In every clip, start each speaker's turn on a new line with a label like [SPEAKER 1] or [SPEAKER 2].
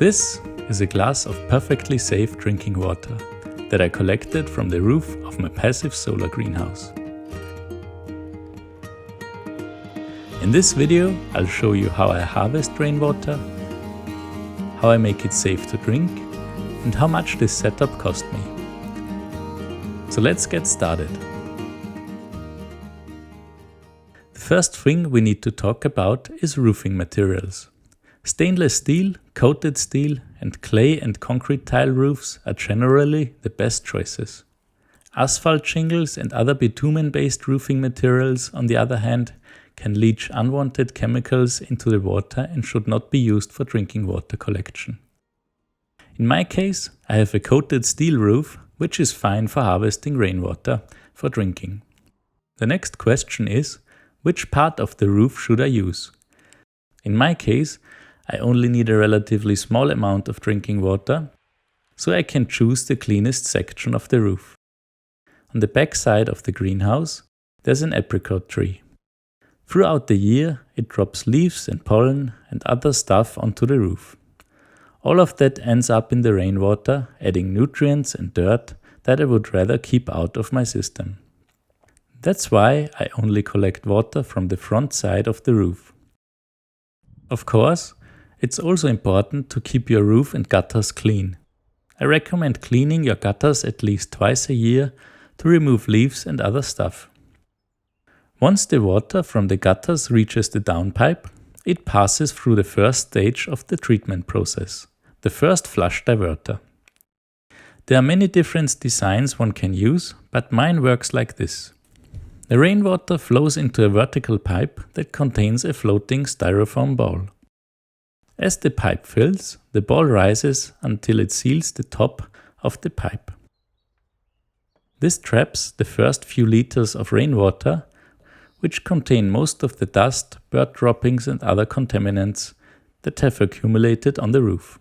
[SPEAKER 1] This is a glass of perfectly safe drinking water that I collected from the roof of my passive solar greenhouse. In this video, I'll show you how I harvest rainwater, how I make it safe to drink, and how much this setup cost me. So let's get started. The first thing we need to talk about is roofing materials. Stainless steel, coated steel, and clay and concrete tile roofs are generally the best choices. Asphalt shingles and other bitumen-based roofing materials, on the other hand, can leach unwanted chemicals into the water and should not be used for drinking water collection. In my case, I have a coated steel roof, which is fine for harvesting rainwater for drinking. The next question is, which part of the roof should I use? In my case, I only need a relatively small amount of drinking water, so I can choose the cleanest section of the roof. On the back side of the greenhouse, there's an apricot tree. Throughout the year, it drops leaves and pollen and other stuff onto the roof. All of that ends up in the rainwater, adding nutrients and dirt that I would rather keep out of my system. That's why I only collect water from the front side of the roof. Of course, it's also important to keep your roof and gutters clean. I recommend cleaning your gutters at least twice a year to remove leaves and other stuff. Once the water from the gutters reaches the downpipe, it passes through the first stage of the treatment process, the first flush diverter. There are many different designs one can use, but mine works like this. The rainwater flows into a vertical pipe that contains a floating styrofoam ball. As the pipe fills, the ball rises until it seals the top of the pipe. This traps the first few liters of rainwater, which contain most of the dust, bird droppings and other contaminants that have accumulated on the roof.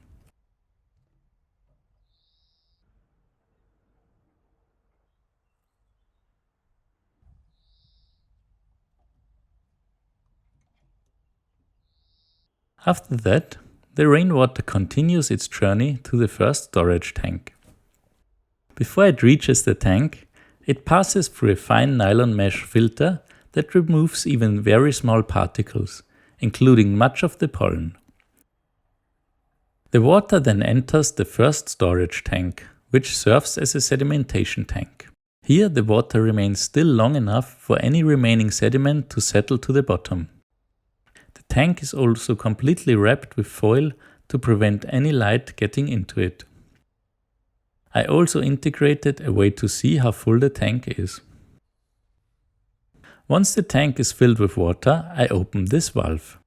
[SPEAKER 1] After that, the rainwater continues its journey to the first storage tank. Before it reaches the tank, it passes through a fine nylon mesh filter that removes even very small particles, including much of the pollen. The water then enters the first storage tank, which serves as a sedimentation tank. Here the water remains still long enough for any remaining sediment to settle to the bottom. The tank is also completely wrapped with foil to prevent any light getting into it. I also integrated a way to see how full the tank is. Once the tank is filled with water, I open this valve.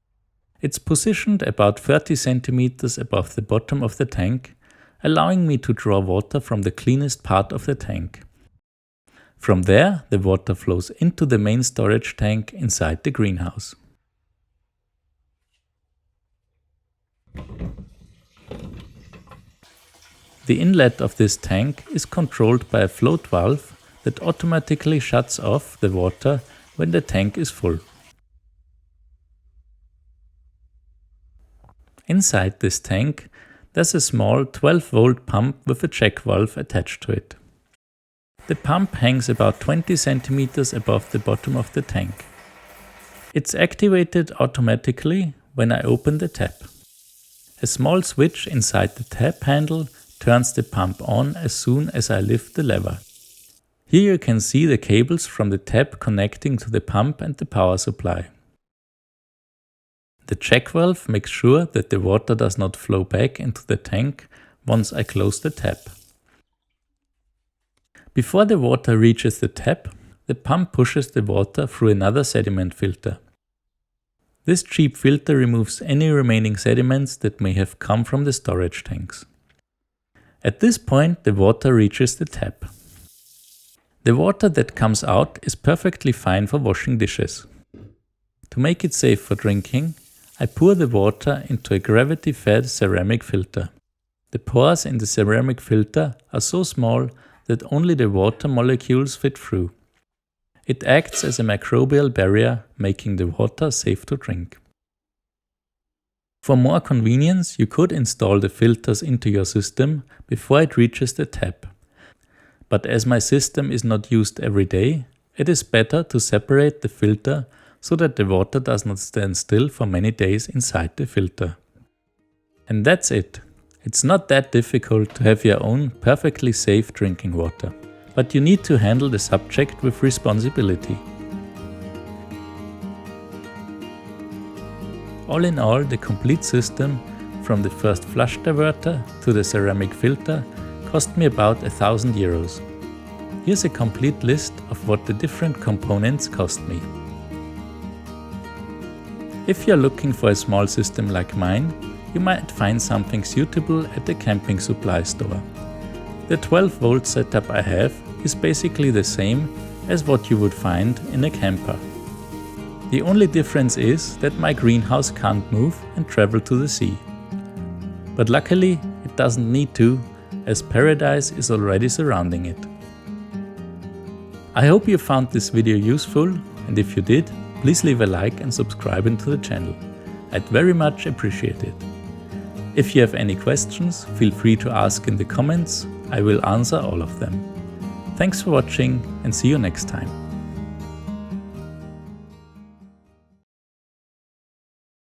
[SPEAKER 1] It's positioned about 30 centimeters above the bottom of the tank, allowing me to draw water from the cleanest part of the tank. From there, the water flows into the main storage tank inside the greenhouse. The inlet of this tank is controlled by a float valve that automatically shuts off the water when the tank is full. Inside this tank, there's a small 12-volt pump with a check valve attached to it. The pump hangs about 20 centimeters above the bottom of the tank. It's activated automatically when I open the tap. A small switch inside the tap handle turns the pump on as soon as I lift the lever. Here you can see the cables from the tap connecting to the pump and the power supply. The check valve makes sure that the water does not flow back into the tank once I close the tap. Before the water reaches the tap, the pump pushes the water through another sediment filter. This cheap filter removes any remaining sediments that may have come from the storage tanks. At this point, the water reaches the tap. The water that comes out is perfectly fine for washing dishes. To make it safe for drinking, I pour the water into a gravity-fed ceramic filter. The pores in the ceramic filter are so small that only the water molecules fit through. It acts as a microbial barrier, making the water safe to drink. For more convenience, you could install the filters into your system before it reaches the tap. But as my system is not used every day, it is better to separate the filter so that the water does not stand still for many days inside the filter. And that's it. It's not that difficult to have your own perfectly safe drinking water, but you need to handle the subject with responsibility. All in all, the complete system, from the first flush diverter to the ceramic filter, cost me about €1,000. Here's a complete list of what the different components cost me. If you're looking for a small system like mine, you might find something suitable at the camping supply store. The 12-volt setup I have is basically the same as what you would find in a camper. The only difference is that my greenhouse can't move and travel to the sea. But luckily it doesn't need to, as paradise is already surrounding it. I hope you found this video useful, and if you did, please leave a like and subscribe to the channel. I'd very much appreciate it. If you have any questions, feel free to ask in the comments. I will answer all of them. Thanks for watching and see you next time.